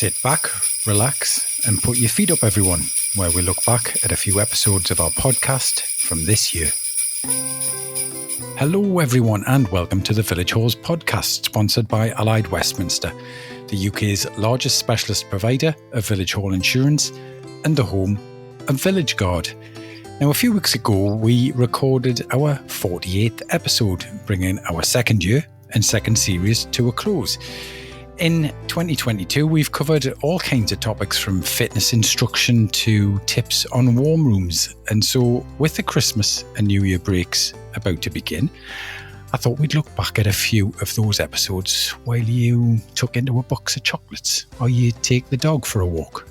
Sit back, relax, and put your feet up, everyone, where we look back at a few episodes of our podcast from this year. Hello, everyone, and welcome to the Village Halls podcast, sponsored by Allied Westminster, the UK's largest specialist provider of village hall insurance and the home of Village Guard. Now, a few weeks ago, we recorded our 48th episode, bringing our second year and second series to a close. In 2022, we've covered all kinds of topics from fitness instruction to tips on warm rooms. And so, with the Christmas and New Year breaks about to begin, I thought we'd look back at a few of those episodes while you tuck into a box of chocolates or you take the dog for a walk.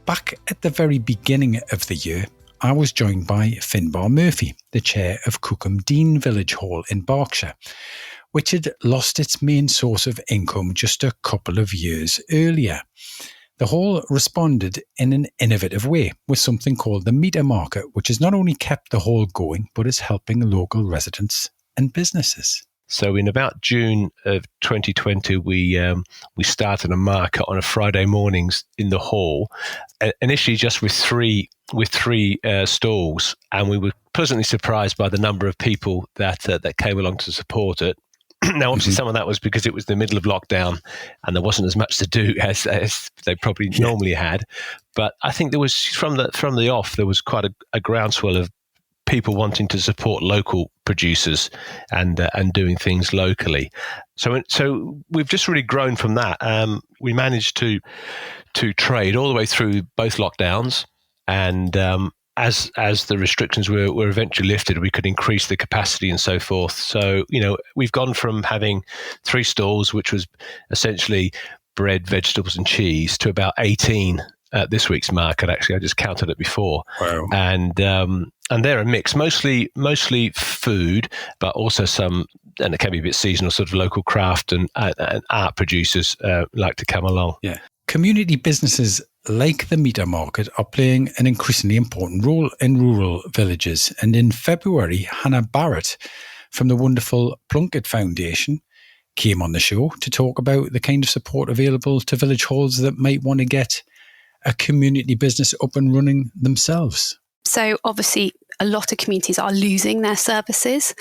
Back at the very beginning of the year, I was joined by Finbar Murphy, the chair of Cookham Dean Village Hall in Berkshire, which had lost its main source of income just a couple of years earlier. The hall responded in an innovative way with something called the meter market, which has not only kept the hall going, but is helping local residents and businesses. So in about June of 2020, we started a market on a Friday mornings in the hall, initially just with three stalls, and we were pleasantly surprised by the number of people that came along to support it. Now, obviously, some of that was because it was the middle of lockdown and there wasn't as much to do as they probably normally had. But I think there was from the off, there was quite a groundswell of people wanting to support local producers and doing things locally. So we've just really grown from that. We managed to trade all the way through both lockdowns, and as the restrictions were eventually lifted, we could increase the capacity and so forth. So, we've gone from having 3 stalls, which was essentially bread, vegetables and cheese, to about 18 at this week's market. Actually, I just counted it before. Wow. And they're a mix, mostly food, but also some, and it can be a bit seasonal, sort of local craft and art producers like to come along. Yeah. Community businesses like the meter market are playing an increasingly important role in rural villages. And in February, Hannah Barrett from the wonderful Plunkett Foundation came on the show to talk about the kind of support available to village halls that might want to get a community business up and running themselves. So obviously, a lot of communities are losing their services,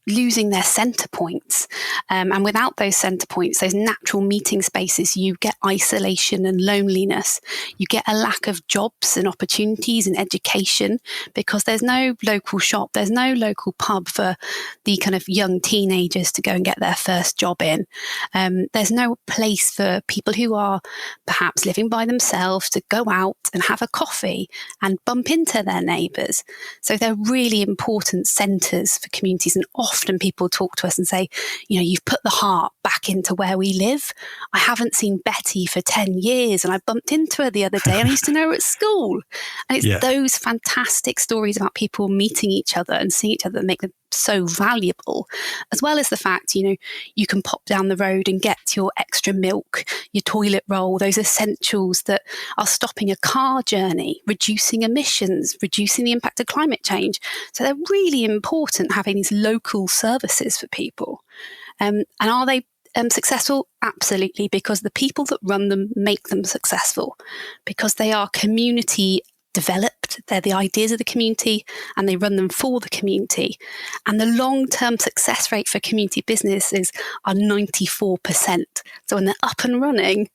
losing their centre points. And without those centre points, those natural meeting spaces, you get isolation and loneliness. You get a lack of jobs and opportunities and education because there's no local shop, there's no local pub for the kind of young teenagers to go and get their first job in. There's no place for people who are perhaps living by themselves to go out and have a coffee and bump into their neighbours. So they're really important centres for communities, and often people talk to us and say, you've put the heart back into where we live. I haven't seen Betty for 10 years and I bumped into her the other day and I used to know her at school. And it's those fantastic stories about people meeting each other and seeing each other that make them so valuable, as well as the fact, you can pop down the road and get your extra milk, your toilet roll, those essentials that are stopping a car journey, reducing emissions, reducing the impact of climate change. So they're really important, having these local services for people. And are they successful? Absolutely, because the people that run them make them successful, because they are community developed. They're the ideas of the community and they run them for the community. And the long-term success rate for community businesses are 94%. So when they're up and running,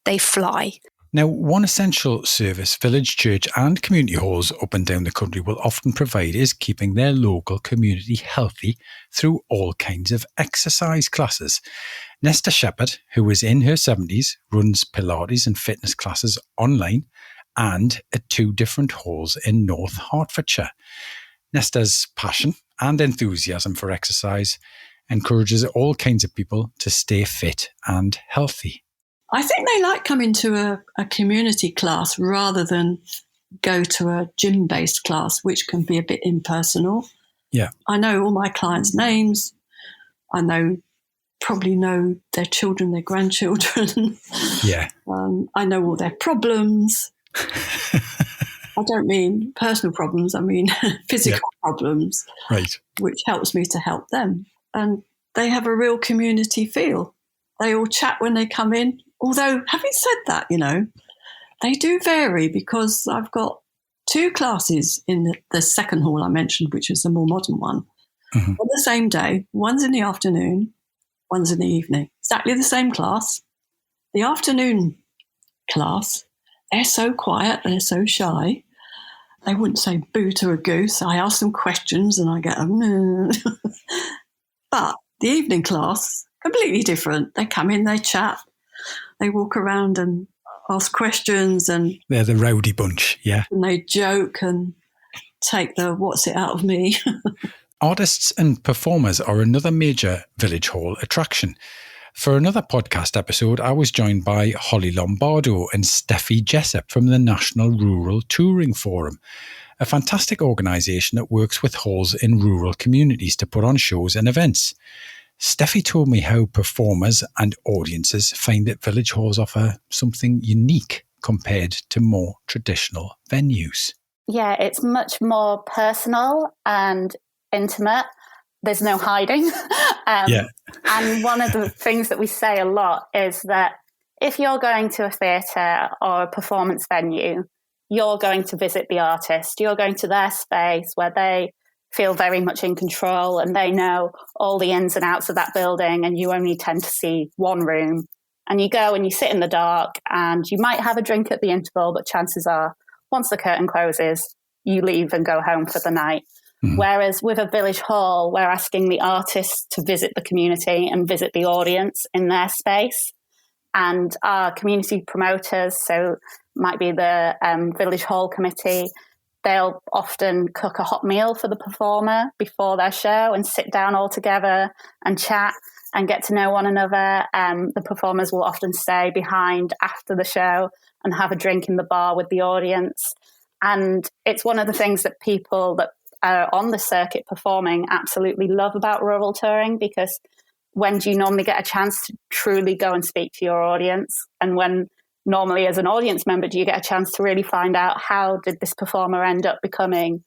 they fly. Now, one essential service village, church and community halls up and down the country will often provide is keeping their local community healthy through all kinds of exercise classes. Nesta Shepherd, who is in her 70s, runs Pilates and fitness classes online and at 2 different halls in North Hertfordshire. Nesta's passion and enthusiasm for exercise encourages all kinds of people to stay fit and healthy. I think they like coming to a community class rather than go to a gym-based class, which can be a bit impersonal. Yeah. I know all my clients' names. I probably know their children, their grandchildren. Yeah. I know all their problems. I don't mean personal problems, I mean physical problems, right? Which helps me to help them. And they have a real community feel. They all chat when they come in. Although, having said that, they do vary, because I've got 2 classes in the second hall I mentioned, which is the more modern one, on the same day. One's in the afternoon, one's in the evening. Exactly the same class. The afternoon class, they're so quiet, they're so shy. They wouldn't say boo to a goose. I ask them questions and I get them. But the evening class, completely different. They come in, they chat, they walk around and ask questions, and they're the rowdy bunch, yeah. And they joke and take the what's it out of me. Artists and performers are another major Village Hall attraction. For another podcast episode, I was joined by Holly Lombardo and Steffi Jessup from the National Rural Touring Forum, a fantastic organisation that works with halls in rural communities to put on shows and events. Steffi told me how performers and audiences find that village halls offer something unique compared to more traditional venues. Yeah, it's much more personal and intimate. There's no hiding. And one of the things that we say a lot is that if you're going to a theatre or a performance venue, you're going to visit the artist. You're going to their space where they feel very much in control and they know all the ins and outs of that building, and you only tend to see one room. And you go and you sit in the dark and you might have a drink at the interval, but chances are once the curtain closes, you leave and go home for the night. Mm-hmm. Whereas with a village hall, we're asking the artists to visit the community and visit the audience in their space. And our community promoters, so might be the village hall committee, they'll often cook a hot meal for the performer before their show and sit down all together and chat and get to know one another. The performers will often stay behind after the show and have a drink in the bar with the audience. And it's one of the things that people that are on the circuit performing absolutely love about rural touring, because when do you normally get a chance to truly go and speak to your audience? And when normally as an audience member do you get a chance to really find out how did this performer end up becoming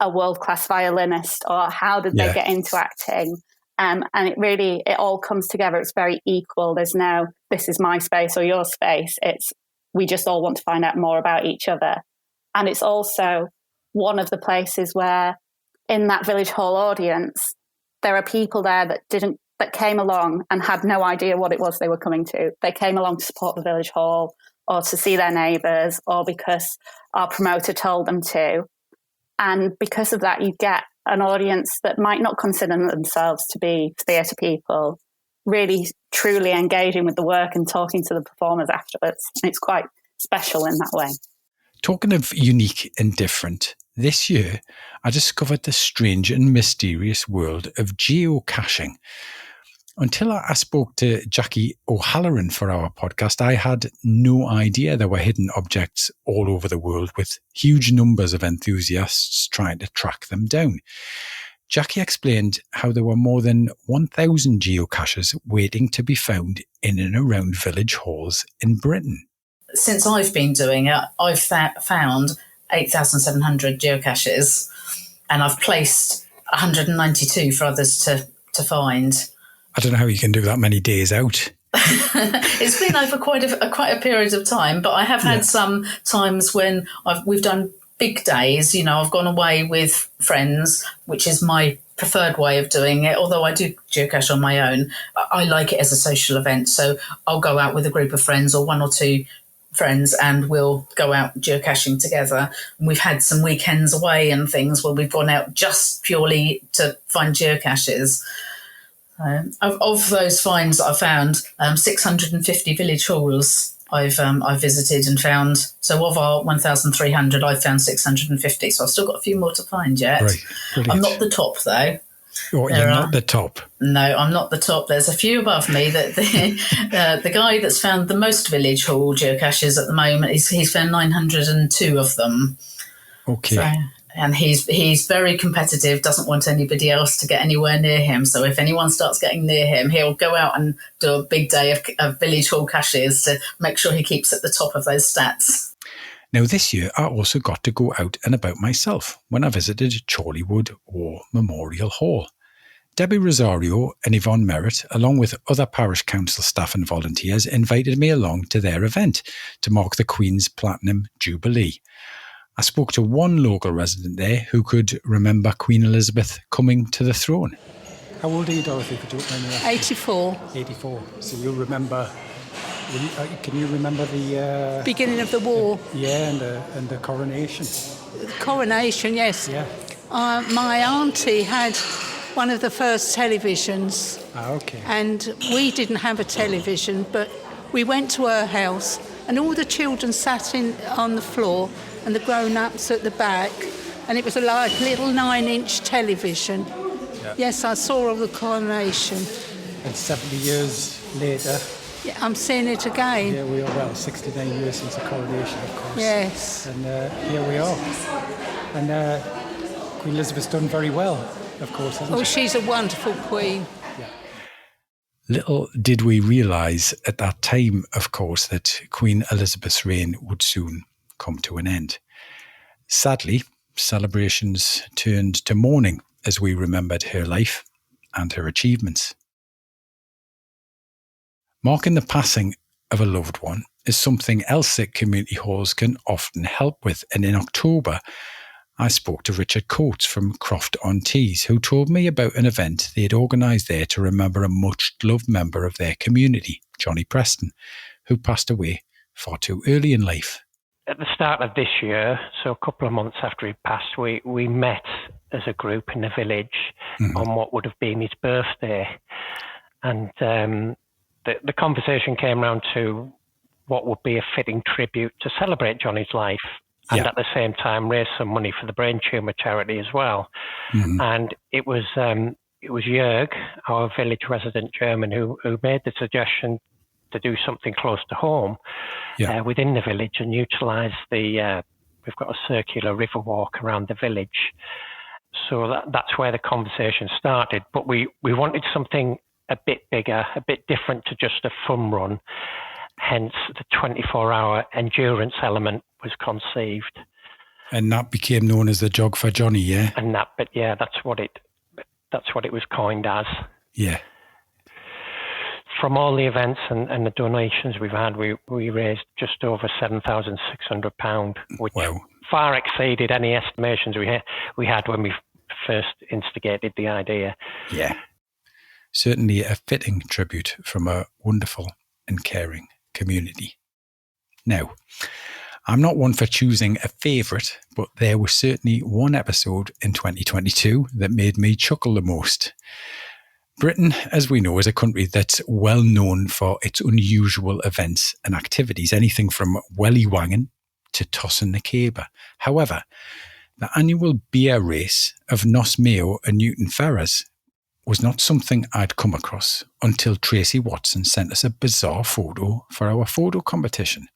a world-class violinist, or how did they get into acting? And it all comes together. It's very equal. There's no, this is my space or your space. It's, we just all want to find out more about each other. And it's also one of the places where in that village hall audience, there are people there that came along and had no idea what it was they were coming to. They came along to support the village hall or to see their neighbours or because our promoter told them to. And because of that, you get an audience that might not consider themselves to be theatre people, really truly engaging with the work and talking to the performers afterwards. It's quite special in that way. Talking of unique and different, this year I discovered the strange and mysterious world of geocaching. Until I spoke to Jackie O'Halloran for our podcast, I had no idea there were hidden objects all over the world with huge numbers of enthusiasts trying to track them down. Jackie explained how there were more than 1,000 geocaches waiting to be found in and around village halls in Britain. Since I've been doing it, I've found 8,700 geocaches, and I've placed 192 for others to find. I don't know how you can do that many days out. It's been over quite a period of time, but I have had some times when we've done big days. You know, I've gone away with friends, which is my preferred way of doing it. Although I do geocache on my own, I like it as a social event. So I'll go out with a group of friends or one or two friends and we'll go out geocaching together. And we've had some weekends away and things where we've gone out just purely to find geocaches. Of those finds that I found, 650 village halls I've visited and found. So of our 1,300, I've found 650. So I've still got a few more to find yet. Right. Brilliant. I'm not the top though. Oh, you're not the top. No, I'm not the top. There's a few above me. That the guy that's found the most village hall geocaches at the moment, he's found 902 of them. Okay. So, and he's very competitive, doesn't want anybody else to get anywhere near him. So if anyone starts getting near him, he'll go out and do a big day of village hall caches to make sure he keeps at the top of those stats. Now, this year, I also got to go out and about myself when I visited Chorleywood War Memorial Hall. Debbie Rosario and Yvonne Merritt, along with other parish council staff and volunteers, invited me along to their event to mark the Queen's Platinum Jubilee. I spoke to one local resident there who could remember Queen Elizabeth coming to the throne. How old are you, Dorothy? Could you remember? 84. 84. So you remember... Can you remember the... beginning of the war? Yeah, and the coronation. The coronation, yes. Yeah. My auntie had one of the first televisions. Okay. And we didn't have a television, but we went to her house and all the children sat on the floor and the grown-ups at the back, and it was like a little 9-inch television. Yeah. Yes, I saw all the coronation. And 70 years later... Yeah, I'm seeing it again. Yeah, we are, 69 years since the coronation, of course. Yes. And here we are. And Queen Elizabeth's done very well, of course, hasn't she? She's a wonderful queen. Yeah. Little did we realise at that time, of course, that Queen Elizabeth's reign would soon come to an end. Sadly, celebrations turned to mourning as we remembered her life and her achievements. Marking the passing of a loved one is something else that community halls can often help with, and in October I spoke to Richard Coates from Croft-on-Tees, who told me about an event they had organised there to remember a much-loved member of their community, Johnny Preston, who passed away far too early in life. At the start of this year, so a couple of months after he passed, we met as a group in the village on what would have been his birthday. And the conversation came round to what would be a fitting tribute to celebrate Johnny's life and at the same time raise some money for the brain tumour charity as well. And it was Jörg, our village resident German, who made the suggestion to do something close to home within the village and utilise we've got a circular river walk around the village. So that's where the conversation started. But we wanted something a bit bigger, a bit different to just a fun run. Hence, the 24-hour endurance element was conceived. And that became known as the Jog for Johnny, yeah? And that's what it was coined as. Yeah. From all the events and the donations we've had, we raised just over £7,600, which far exceeded any estimations we had when we first instigated the idea. Yeah. Certainly a fitting tribute from a wonderful and caring community. Now, I'm not one for choosing a favourite, but there was certainly one episode in 2022 that made me chuckle the most. Britain, as we know, is a country that's well known for its unusual events and activities, anything from welly wanging to tossing the caber. However, the annual beer race of Nos Mayo and Newton Ferrers was not something I'd come across until Tracy Watson sent us a bizarre photo for our photo competition.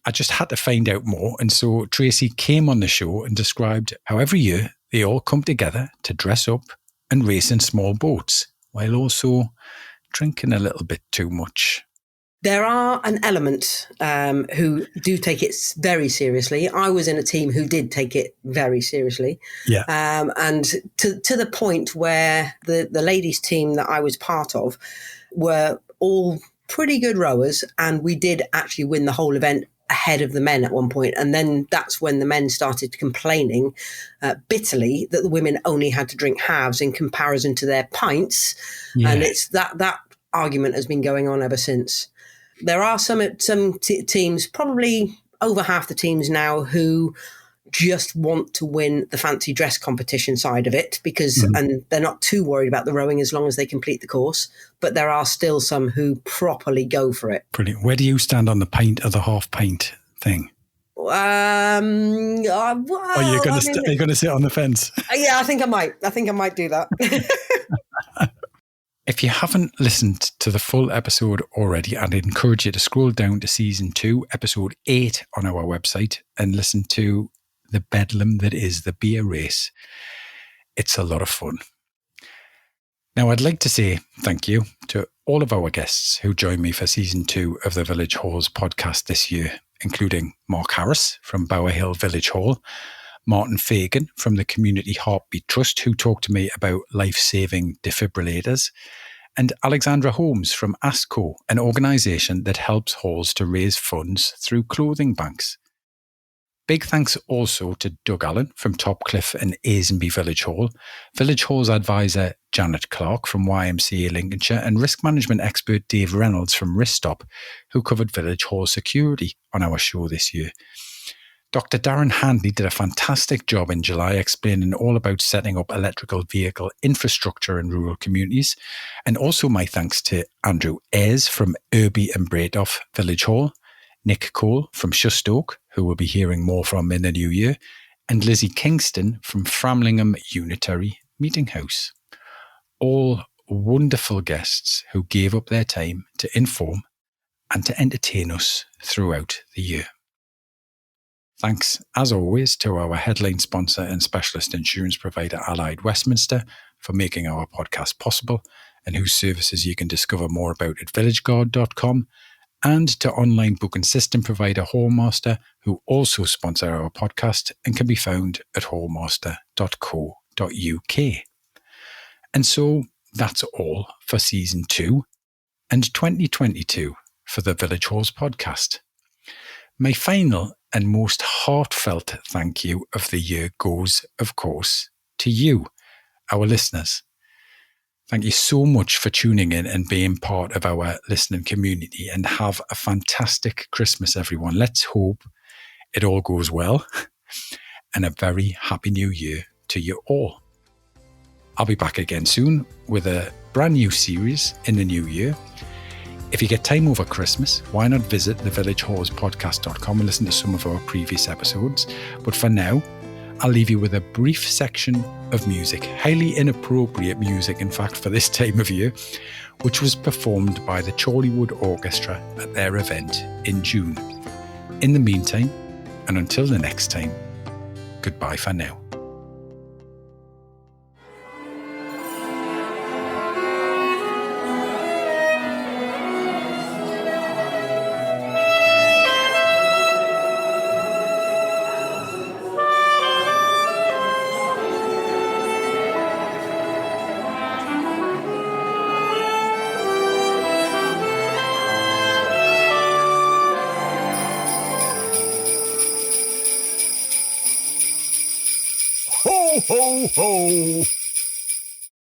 I just had to find out more, and so Tracy came on the show and described how every year they all come together to dress up and race in small boats, while also drinking a little bit too much. There are an element who do take it very seriously. I was in a team who did take it very seriously. Yeah. And to the point where the ladies' team that I was part of were all pretty good rowers, and we did actually win the whole event ahead of the men at one point. And then that's when the men started complaining bitterly that the women only had to drink halves in comparison to their pints. Yeah. And it's that argument has been going on ever since. There are some teams, probably over half the teams now, who just want to win the fancy dress competition side of it because, and they're not too worried about the rowing as long as they complete the course. But there are still some who properly go for it. Brilliant. Where do you stand on the pint or the half pint thing? Are you going to sit on the fence? Yeah, I think I might do that. If you haven't listened to the full episode already, I'd encourage you to scroll down to season 2, episode 8 on our website and listen to the bedlam that is the beer race. It's a lot of fun. Now, I'd like to say thank you to all of our guests who joined me for season 2 of the Village Halls podcast this year, including Mark Harris from Bower Hill Village Hall, Martin Fagan from the Community Heartbeat Trust, who talked to me about life-saving defibrillators, and Alexandra Holmes from ASCO, an organisation that helps halls to raise funds through clothing banks. Big thanks also to Doug Allen from Topcliffe and Asenby Village Hall, Village Hall's advisor Janet Clark from YMCA Lincolnshire, and risk management expert Dave Reynolds from Ristop, who covered Village Hall security on our show this year. Dr. Darren Handley did a fantastic job in July explaining all about setting up electrical vehicle infrastructure in rural communities. And also my thanks to Andrew Ayres from Irby and Braetoff Village Hall, Nick Cole from Shustoke, who we'll be hearing more from in the new year, and Lizzie Kingston from Framlingham Unitary Meeting House. All wonderful guests who gave up their time to inform and to entertain us throughout the year. Thanks, as always, to our headline sponsor and specialist insurance provider, Allied Westminster, for making our podcast possible, and whose services you can discover more about at villageguard.com, and to online booking system provider Hallmaster, who also sponsor our podcast and can be found at hallmaster.co.uk. And so that's all for Season 2 and 2022 for the Village Halls podcast. My final and most heartfelt thank you of the year goes, of course, to you, our listeners. Thank you so much for tuning in and being part of our listening community, and have a fantastic Christmas, everyone. Let's hope it all goes well, and a very happy new year to you all. I'll be back again soon with a brand new series in the new year. If you get time over Christmas, why not visit thevillagehallspodcast.com and listen to some of our previous episodes. But for now, I'll leave you with a brief section of music, highly inappropriate music, in fact, for this time of year, which was performed by the Chorleywood Orchestra at their event in June. In the meantime, and until the next time, goodbye for now. Ho, ho, ho!